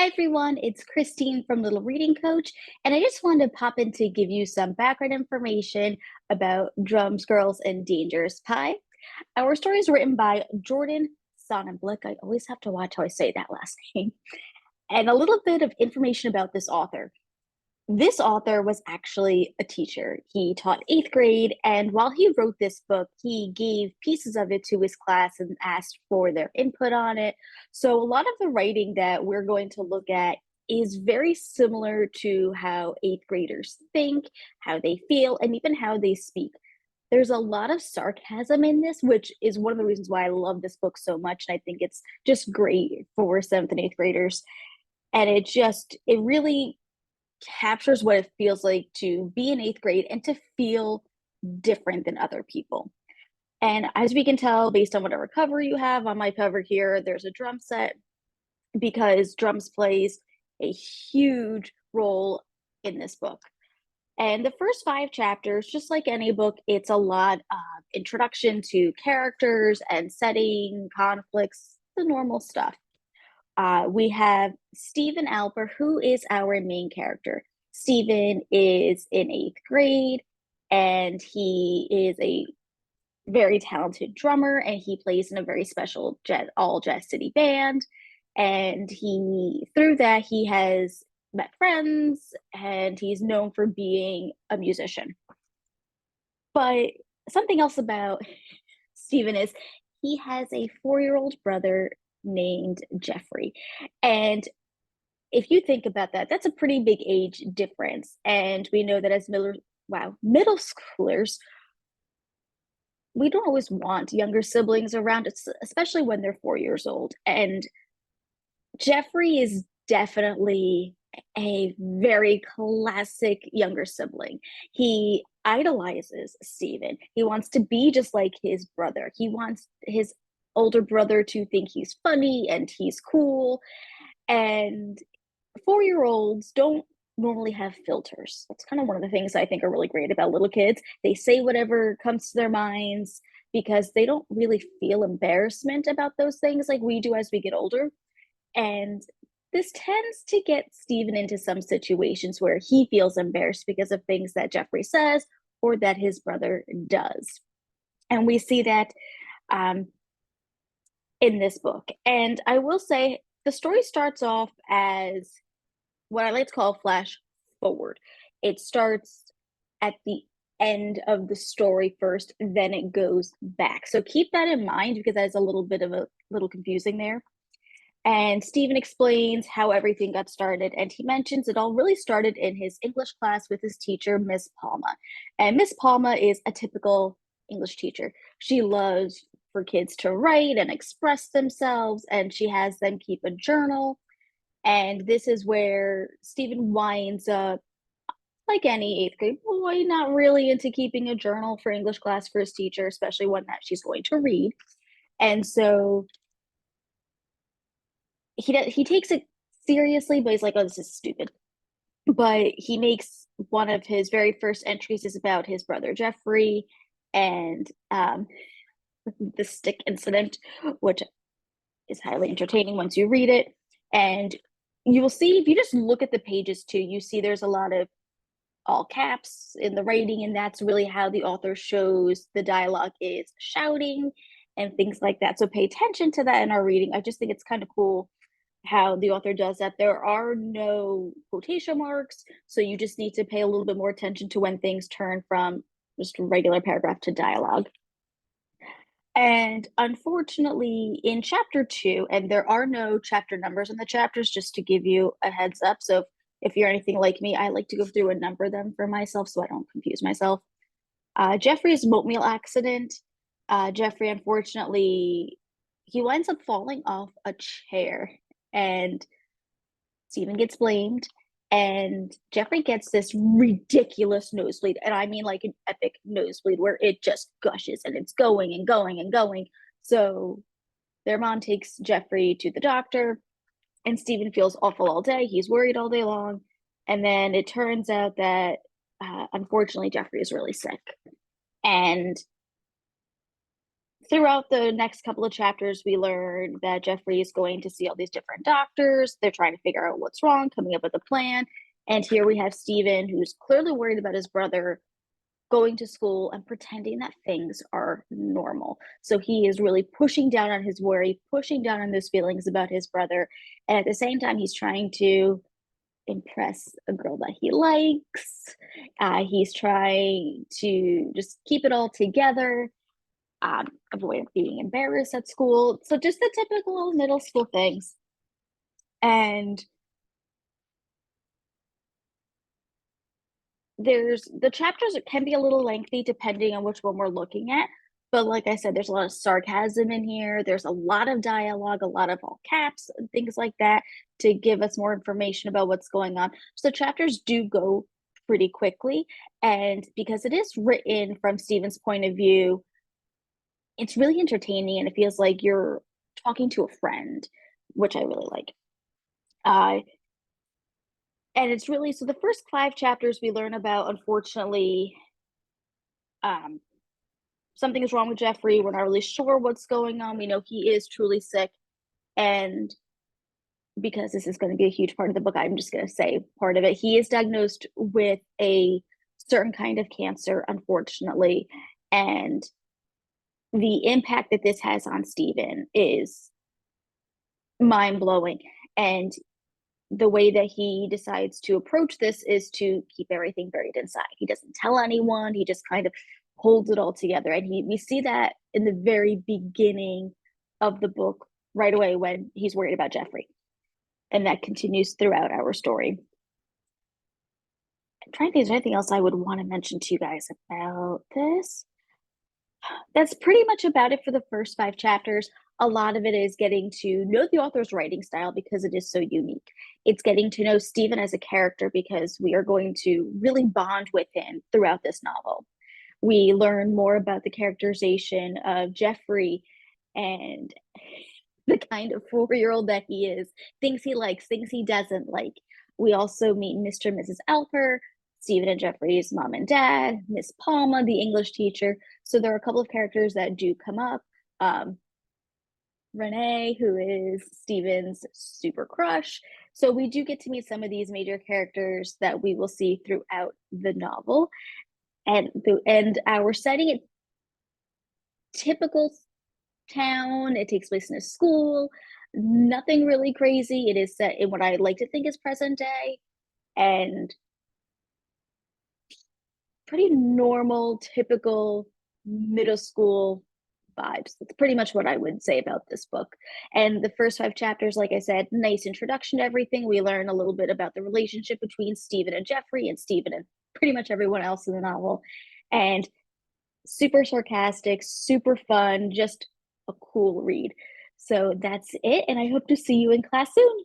Hi everyone, it's Christine from Little Reading Coach, and I just wanted to pop in to give you some background information about Drums, Girls, and Dangerous Pie. Our story is written by Jordan Sonnenblick. I always have to watch how I say that last name. And a little bit of information about this author. This author was actually a teacher. He taught eighth grade, and while he wrote this book, he gave pieces of it to his class and asked for their input on it. So, a lot of the writing that we're going to look at is very similar to how eighth graders think, how they feel, and even how they speak. There's a lot of sarcasm in this, which is one of the reasons why I love this book so much. And I think it's just great for seventh and eighth graders. And it really captures what it feels like to be in eighth grade and to feel different than other people. And as we can tell, based on whatever cover you have on my cover here, there's a drum set because drums plays a huge role in this book. And the first five chapters, just like any book, it's a lot of introduction to characters and setting, conflicts, the normal stuff. We have Stephen Alper, who is our main character. Stephen is in eighth grade, and he is a very talented drummer, and he plays in a very special all Jazz City band. And through that, he has met friends, and he's known for being a musician. But something else about Stephen is he has a 4-year-old brother named Jeffrey. And if you think about that, that's a pretty big age difference. And we know that as middle schoolers, we don't always want younger siblings around, especially when they're 4 years old. And Jeffrey is definitely a very classic younger sibling. He idolizes Stephen. He wants to be just like his brother. He wants his older brother to think he's funny and he's cool. And 4-year-olds don't normally have filters. That's kind of one of the things I think are really great about little kids. They say whatever comes to their minds because they don't really feel embarrassment about those things like we do as we get older. And this tends to get Stephen into some situations where he feels embarrassed because of things that Jeffrey says or that his brother does. And we see that in this book. And I will say the story starts off as what I like to call flash forward. It starts at the end of the story first, then it goes back. So keep that in mind because that's a little confusing there. And Stephen explains how everything got started, and he mentions it all really started in his English class with his teacher, Miss Palma. And Miss Palma is a typical English teacher. She loves for kids to write and express themselves, and she has them keep a journal. And this is where Stephen winds up, like any eighth grade boy, not really into keeping a journal for English class for his teacher, especially one that she's going to read. And so he takes it seriously, but he's like, oh, this is stupid. But he makes one of his very first entries is about his brother Jeffrey and the stick incident, which is highly entertaining once you read it. And you will see if you just look at the pages too, you see there's a lot of all caps in the writing, and that's really how the author shows the dialogue is shouting and things like that. So pay attention to that in our reading. I just think it's kind of cool how the author does that. There are no quotation marks, so you just need to pay a little bit more attention to when things turn from just a regular paragraph to dialogue. And unfortunately, in chapter 2, and there are no chapter numbers in the chapters, just to give you a heads up. So if you're anything like me, I like to go through and number them for myself so I don't confuse myself. Jeffrey's boat meal accident. Jeffrey, unfortunately, he winds up falling off a chair, and Stephen gets blamed. And Jeffrey gets this ridiculous nosebleed. And I mean, like an epic nosebleed where it just gushes and it's going and going and going. So their mom takes Jeffrey to the doctor, and Stephen feels awful all day. He's worried all day long. And then it turns out that unfortunately, Jeffrey is really sick. And throughout the next couple of chapters, we learn that Jeffrey is going to see all these different doctors. They're trying to figure out what's wrong, coming up with a plan. And here we have Stephen, who's clearly worried about his brother, going to school and pretending that things are normal. So he is really pushing down on his worry, pushing down on those feelings about his brother. And at the same time, he's trying to impress a girl that he likes. He's trying to just keep it all together, avoid being embarrassed at school. So just the typical middle school things. And there's the chapters can be a little lengthy depending on which one we're looking at. But like I said, there's a lot of sarcasm in here. There's a lot of dialogue, a lot of all caps and things like that to give us more information about what's going on. So chapters do go pretty quickly. And because it is written from Stephen's point of view, it's really entertaining and it feels like you're talking to a friend, which I really like. And it's really so the first 5 chapters we learn about, unfortunately, um, something is wrong with Jeffrey. We're not really sure what's going on. We know he is truly sick. And because this is going to be a huge part of the book, I'm just going to say part of it. He is diagnosed with a certain kind of cancer, unfortunately. And the impact that this has on Stephen is mind blowing. And the way that he decides to approach this is to keep everything buried inside. He doesn't tell anyone. He just kind of holds it all together. And we see that in the very beginning of the book right away when he's worried about Jeffrey. And that continues throughout our story. I'm trying to think if there's anything else I would want to mention to you guys about this. That's pretty much about it for the first 5 chapters. A lot of it is getting to know the author's writing style because it is so unique. It's getting to know Stephen as a character because we are going to really bond with him throughout this novel. We learn more about the characterization of Jeffrey and the kind of 4-year-old that he is, things he likes, things he doesn't like. We also meet Mr. and Mrs. Alper, Stephen and Jeffrey's mom and dad, Miss Palma, the English teacher. So there are a couple of characters that do come up. Renee, who is Stephen's super crush. So we do get to meet some of these major characters that we will see throughout the novel. And our setting, it typical town. It takes place in a school. Nothing really crazy. It is set in what I like to think is present day, and pretty normal, typical middle school vibes. That's pretty much what I would say about this book. And the first 5 chapters, like I said, nice introduction to everything. We learn a little bit about the relationship between Stephen and Jeffrey and Stephen and pretty much everyone else in the novel. And super sarcastic, super fun, just a cool read. So that's it. And I hope to see you in class soon.